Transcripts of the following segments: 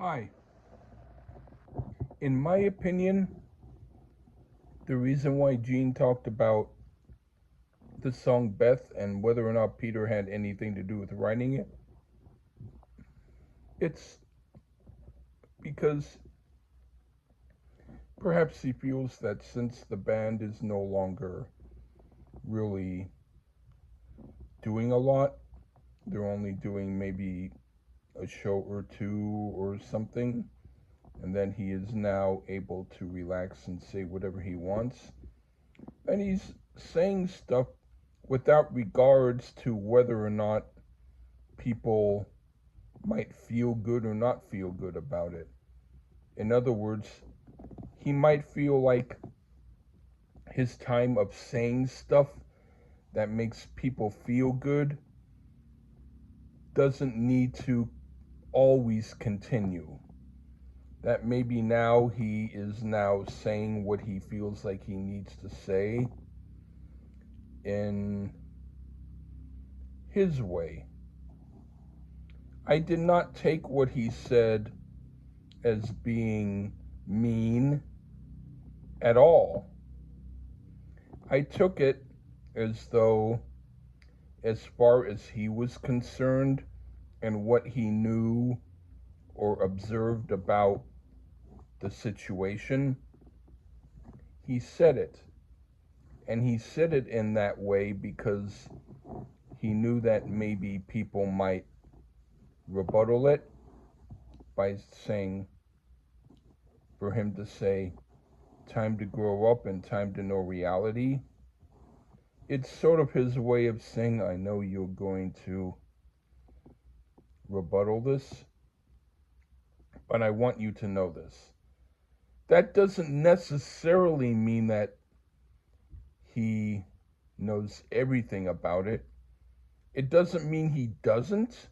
Hi. In my opinion, the reason why Gene talked about the song Beth and whether or not Peter had anything to do with writing it, it's because perhaps he feels that since the band is no longer really doing a lot, they're only doing maybe a show or two or something, and then he is now able to relax and say whatever he wants. And he's saying stuff without regards to whether or not people might feel good or not feel good about it. In other words, he might feel like his time of saying stuff that makes people feel good doesn't need to always continue. That maybe now he is now saying what he feels like he needs to say in his way. I did not take what he said as being mean at all. I took it as though, as far as he was concerned and what he knew or observed about the situation, he said it. And he said it in that way because he knew that maybe people might rebuttal it by saying, for him to say, time to grow up and time to know reality. It's sort of his way of saying, I know you're going to rebuttal this, but I want you to know this. That doesn't necessarily mean that he knows everything about it. It doesn't mean he doesn't,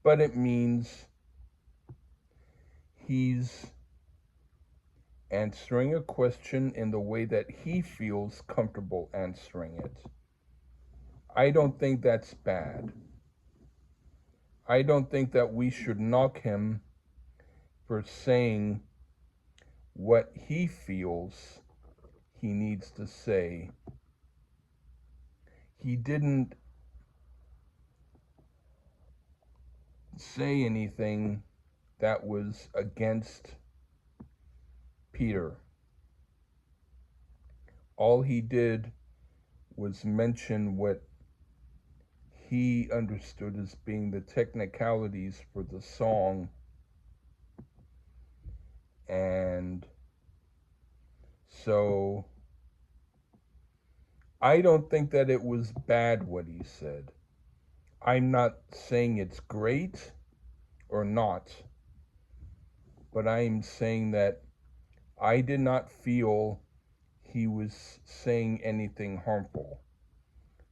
but it means he's answering a question in the way that he feels comfortable answering it. I don't think that's bad. I don't think that we should knock him for saying what he feels he needs to say. He didn't say anything that was against Peter. All he did was mention what he understood as being the technicalities for the song, and so I don't think that it was bad what he said. I'm not saying it's great or not, but I'm saying that I did not feel he was saying anything harmful.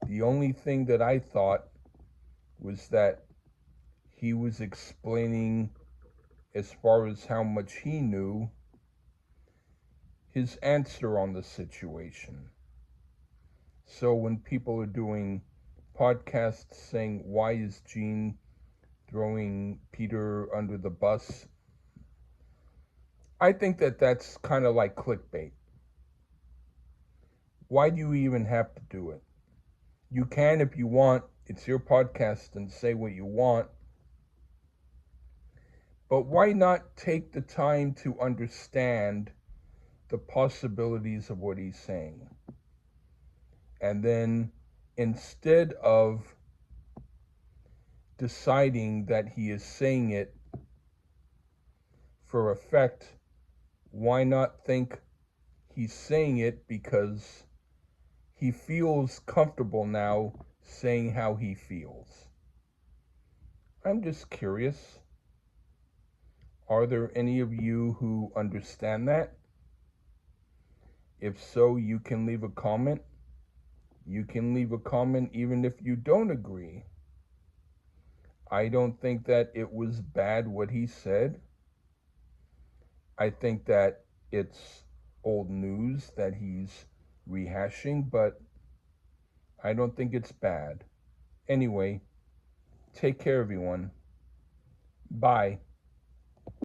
The only thing that I thought was that he was explaining, as far as how much he knew, his answer on the situation. So when people are doing podcasts saying, why is Gene throwing Peter under the bus? I think that that's kind of like clickbait. Why do you even have to do it? You can if you want. It's your podcast and say what you want. But why not take the time to understand the possibilities of what he's saying? And then instead of deciding that he is saying it for effect, why not think he's saying it because he feels comfortable now saying how he feels? I'm just curious. Are there any of you who understand that? If so, you can leave a comment. You can leave a comment even if you don't agree. I don't think that it was bad what he said. I think that it's old news that he's rehashing, but I don't think it's bad. Anyway, take care, everyone. Bye.